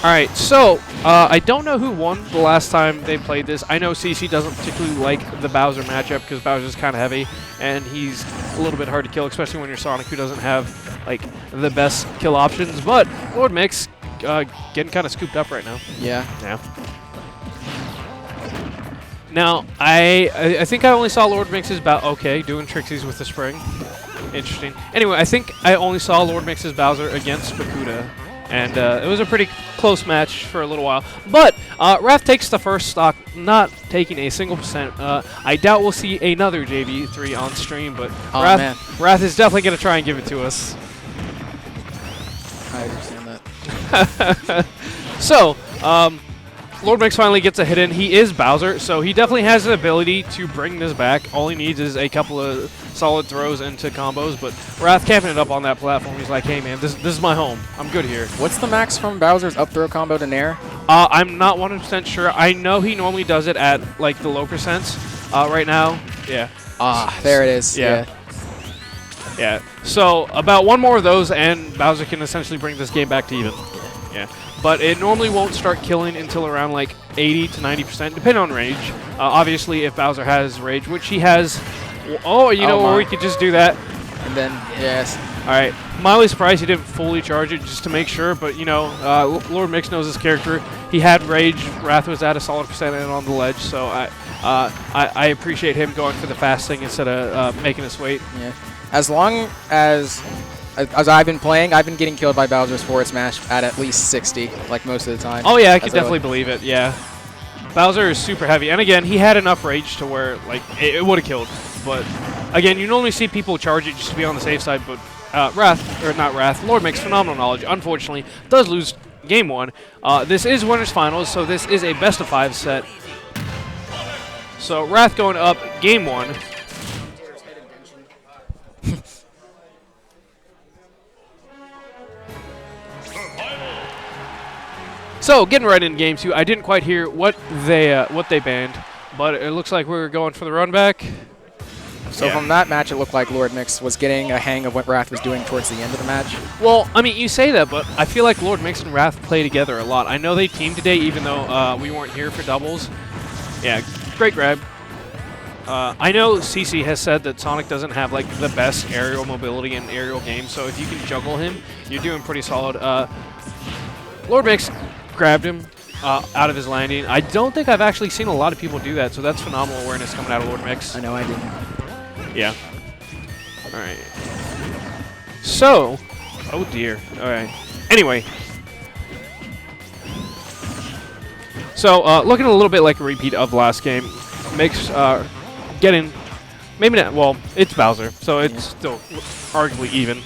Alright, so, I don't know who won the last time they played this. I know CC doesn't particularly like the Bowser matchup because Bowser's kind of heavy, and he's a little bit hard to kill, especially when you're Sonic, who doesn't have, like, the best kill options. But LordMix getting kind of scooped up right now. Yeah. Yeah. Now, I think I only saw LordMix's okay, doing tricksies with the spring. Interesting. Anyway, I think I only saw LordMix's Bowser against Bakuda. And it was a pretty close match for a little while. But Wrath takes the first stock, not taking a single percent. I doubt we'll see another JV3 on stream, but Wrath is definitely going to try and give it to us. I understand that. So, LordMix finally gets a hit in. He is Bowser, so he definitely has the ability to bring this back. All he needs is a couple of solid throws into combos, but Wrath camping it up on that platform. He's like, hey man, this is my home. I'm good here. What's the max from Bowser's up throw combo to Nair? I'm not 100% sure. I know he normally does it at like the low percents. Right now, yeah. Ah, there it is. Yeah. Yeah. So about one more of those, and Bowser can essentially bring this game back to even. Yeah. But it normally won't start killing until around like 80 to 90%, depending on rage. Obviously, if Bowser has rage, which he has. Oh, you know where we could just do that. And then, yes. All right. Mildly surprised he didn't fully charge it just to make sure, but you know, LordMix knows his character. He had rage. Wrath was at a solid percent and on the ledge, so I appreciate him going for the fast thing instead of making us wait. Yeah. As long as I've been playing, I've been getting killed by Bowser's forward smash at least 60, like most of the time. Oh yeah, I could definitely believe it. Yeah, Bowser is super heavy, and again, he had enough rage to where like it would have killed. But again, you normally see people charge it just to be on the safe side. But LordMix, phenomenal knowledge. Unfortunately, does lose game one. This is winners finals, so this is a best of 5 set. So Wrath going up game one. So, getting right into game 2, I didn't quite hear what they banned, but it looks like we're going for the run back. So from that match, it looked like LordMix was getting a hang of what Wrath was doing towards the end of the match. Well, I mean, you say that, but I feel like LordMix and Wrath play together a lot. I know they teamed today, even though we weren't here for doubles. Yeah, great grab. I know CC has said that Sonic doesn't have like the best aerial mobility in aerial games, so if you can juggle him, you're doing pretty solid. LordMix grabbed him out of his landing. I don't think I've actually seen a lot of people do that, so that's phenomenal awareness coming out of LordMix. I know I didn't. Yeah. All right. So, oh dear. All right. Anyway. So, looking a little bit like a repeat of last game, makes getting, maybe not, well, it's Bowser, so it's still arguably even,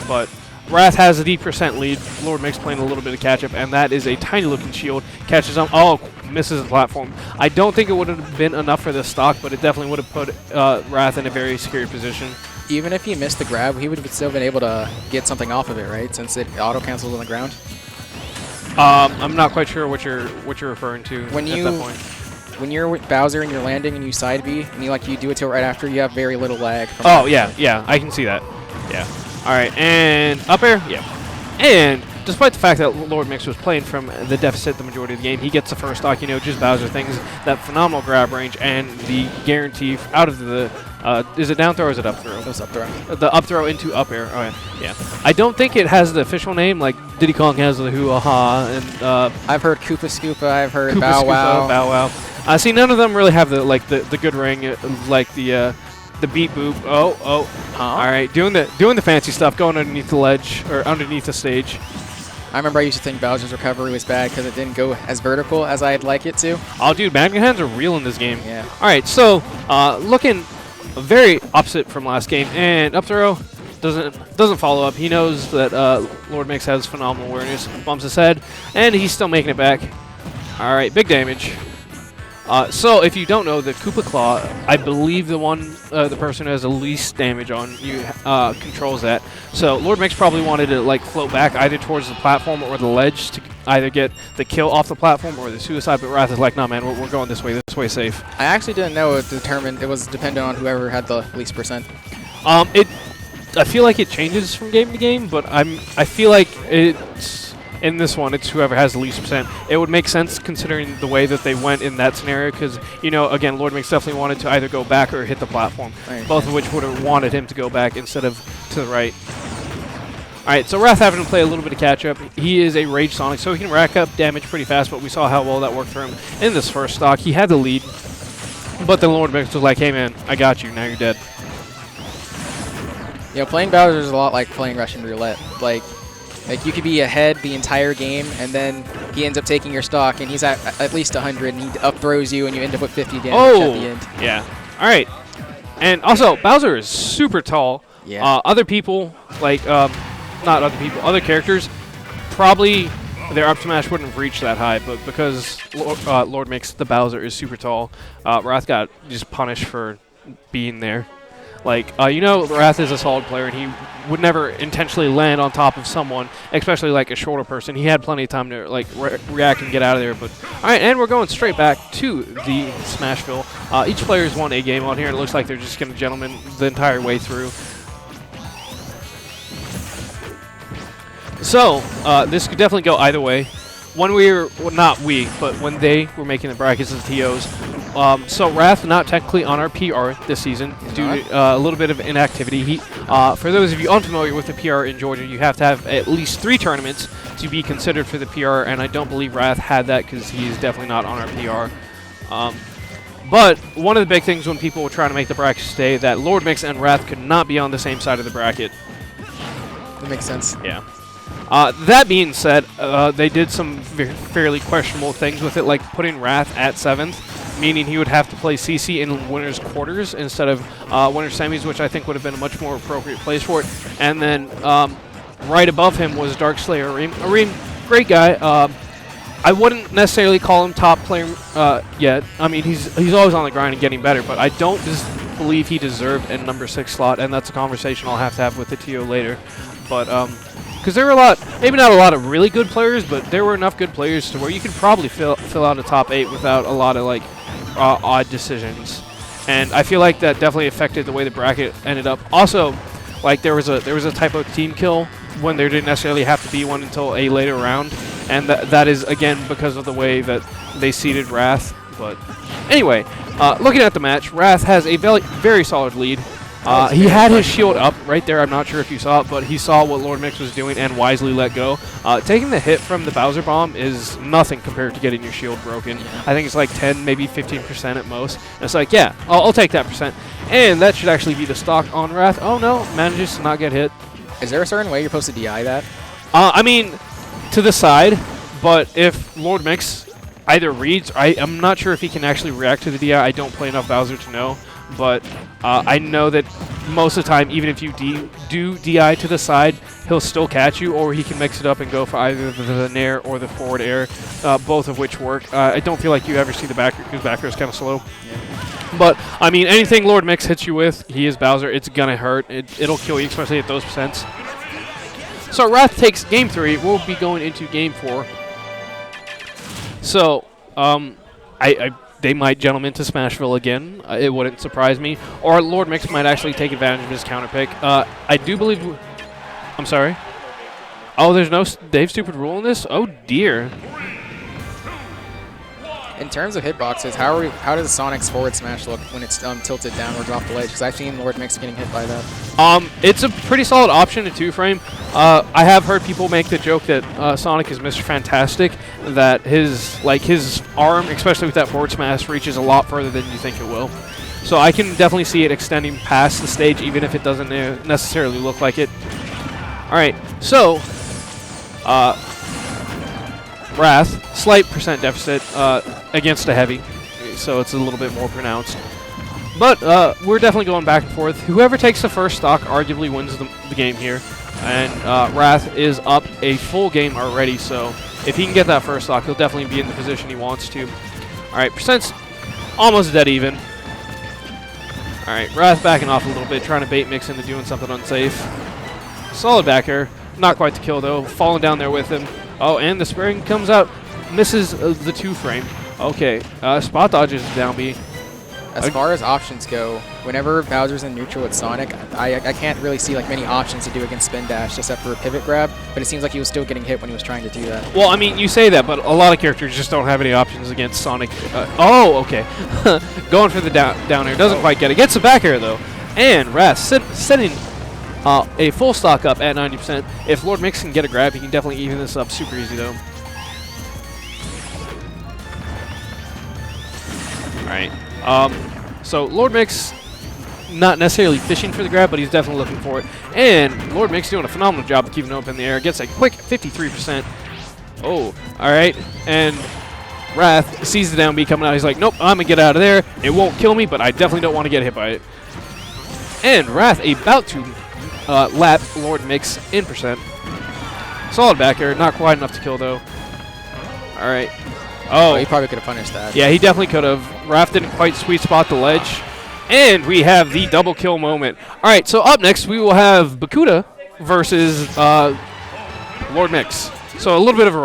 but Wrath has a D% lead. LordMix playing a little bit of catch-up, and that is a tiny-looking shield. Catches him. Oh, misses the platform. I don't think it would have been enough for this stock, but it definitely would have put Wrath in a very scary position. Even if he missed the grab, he would have still been able to get something off of it, right? Since it auto-cancels on the ground. I'm not quite sure what you're referring to at that point. When you're with Bowser and you're landing and you side B, and you do it to it right after, you have very little lag. Oh, yeah, I can see that. Yeah. All right, and up air, yeah. And despite the fact that LordMix was playing from the deficit the majority of the game, he gets the first stock, you know, just Bowser things, that phenomenal grab range, and the guarantee out of the, is it down throw or is it up throw? It's up throw. The up throw into up air, oh yeah. I don't think it has the official name, like Diddy Kong has the hoo-ah-ha, and I've heard Koopa Scoopa, I've heard Koopa Bow Wow. Scoopa, Bow Wow. See, none of them really have the good ring, like the beat boop. Oh. All right, doing the fancy stuff, going underneath the ledge or underneath the stage. I remember I used to think Bowser's recovery was bad because it didn't go as vertical as I'd like it to. Oh, dude, Magnet Hands are real in this game. Yeah. All right, so looking very opposite from last game, and up throw doesn't follow up. He knows that LordMix has phenomenal awareness, bumps his head, and he's still making it back. All right, big damage. So if you don't know, the Koopa Claw, I believe the person who has the least damage on you controls that. So LordMix probably wanted to like float back either towards the platform or the ledge to either get the kill off the platform or the suicide, but Wrath is like, nah man, we're going this way safe. I actually didn't know it was dependent on whoever had the least percent. I feel like it changes from game to game, but I feel like In this one, it's whoever has the least percent. It would make sense considering the way that they went in that scenario because, you know, again, LordMix definitely wanted to either go back or hit the platform, both of which would have wanted him to go back instead of to the right. Alright, so Wrath having to play a little bit of catch-up. He is a Rage Sonic, so he can rack up damage pretty fast, but we saw how well that worked for him in this first stock. He had the lead, but then LordMix was like, hey man, I got you, now you're dead. You know, playing Bowser is a lot like playing Russian roulette. Like you could be ahead the entire game, and then he ends up taking your stock, and he's at least 100, and he up throws you, and you end up with 50 damage at the end. Yeah. Alright. And also, Bowser is super tall. Yeah. Other people, like, not other people, other characters, probably their up smash wouldn't have reached that high, but because LordMix, the Bowser, is super tall, Wrath got just punished for being there. Like, you know, Wrath is a solid player, and he would never intentionally land on top of someone, especially like a shorter person. He had plenty of time to like react and get out of there. But all right, and we're going straight back to the Smashville. Each player's won a game on here, and it looks like they're just going to gentleman the entire way through. So this could definitely go either way. When we were, well, not we, but when they were making the brackets as TOs. So Wrath not technically on our PR this season due to a little bit of inactivity. For those of you unfamiliar with the PR in Georgia, you have to have at least 3 tournaments to be considered for the PR, and I don't believe Wrath had that because he's definitely not on our PR. But one of the big things when people were trying to make the bracket today that LordMix and Wrath could not be on the same side of the bracket. That makes sense. Yeah. That being said, they did some fairly questionable things with it, like putting Wrath at 7th, meaning he would have to play CC in winner's quarters instead of winner's semis, which I think would have been a much more appropriate place for it. And then right above him was Darkslayer Areem. Areem, great guy. I wouldn't necessarily call him top player yet. I mean, he's always on the grind and getting better, but I don't believe he deserved a number 6 slot, and that's a conversation I'll have to have with the TO later. But because there were maybe not a lot of really good players, but there were enough good players to where you could probably fill out a top 8 without a lot of like odd decisions. And I feel like that definitely affected the way the bracket ended up. Also, like there was a type of team kill when there didn't necessarily have to be one until a later round, and that is again because of the way that they seeded Wrath. But anyway, looking at the match, Wrath has a very solid lead. He had his shield up right there. I'm not sure if you saw it, but he saw what LordMix was doing and wisely let go. Taking the hit from the Bowser Bomb is nothing compared to getting your shield broken. I think it's like 10, maybe 15% at most. And it's like, yeah, I'll take that percent. And that should actually be the stock on Wrath. Oh no, manages to not get hit. Is there a certain way you're supposed to DI that? I mean, to the side, but if LordMix either reads, I'm not sure if he can actually react to the DI. I don't play enough Bowser to know. But I know that most of the time, even if you do DI to the side, he'll still catch you, or he can mix it up and go for either the nair or the forward air, both of which work. I don't feel like you ever see the back air, because back air is kind of slow. Yeah. But, I mean, anything LordMix hits you with, he is Bowser, it's going to hurt. It'll kill you, especially at those percents. So Wrath takes game 3. We'll be going into game 4. So, they might gentleman to Smashville again. It wouldn't surprise me. Or LordMix might actually take advantage of his counter pick. I do believe... I'm sorry? Oh, there's no Dave Stupid rule in this? Oh, dear. In terms of hitboxes, how does Sonic's forward smash look when it's tilted downwards off the ledge? Because I've seen LordMix getting hit by that. It's a pretty solid option in 2-frame. I have heard people make the joke that Sonic is Mr. Fantastic, that his arm, especially with that forward smash, reaches a lot further than you think it will. So I can definitely see it extending past the stage, even if it doesn't necessarily look like it. All right, so Wrath, slight percent deficit against a heavy, so it's a little bit more pronounced. But we're definitely going back and forth. Whoever takes the first stock arguably wins the game here. And Wrath is up a full game already, so if he can get that first stock, he'll definitely be in the position he wants to. All right, percent's almost dead even. All right, Wrath backing off a little bit, trying to bait Mix into doing something unsafe. Solid back air. Not quite the kill, though. Falling down there with him. Oh, and the spring comes out. Misses the 2-frame. Okay, spot dodges down B. As far as options go, whenever Bowser's in neutral with Sonic, I can't really see like many options to do against spin dash except for a pivot grab, but it seems like he was still getting hit when he was trying to do that. Well, I mean, you say that, but a lot of characters just don't have any options against Sonic. Oh, okay. Going for the down air. Doesn't quite get it. Gets the back air, though. And Wrath setting a full stock up at 90%. If LordMix can get a grab, he can definitely even this up super easy, though. All right. So LordMix not necessarily fishing for the grab, but he's definitely looking for it. And LordMix doing a phenomenal job of keeping it up in the air. Gets a quick 53%. Oh, all right. And Wrath sees the down B coming out. He's like, nope, I'm going to get out of there. It won't kill me, but I definitely don't want to get hit by it. And Wrath about to lap LordMix in percent. Solid back air. Not quite enough to kill, though. All right. Oh, he probably could have punished that. Yeah, he definitely could have. Wrath didn't quite sweet spot the ledge. And we have the double kill moment. All right, so up next we will have Bakuda versus LordMix. So a little bit of a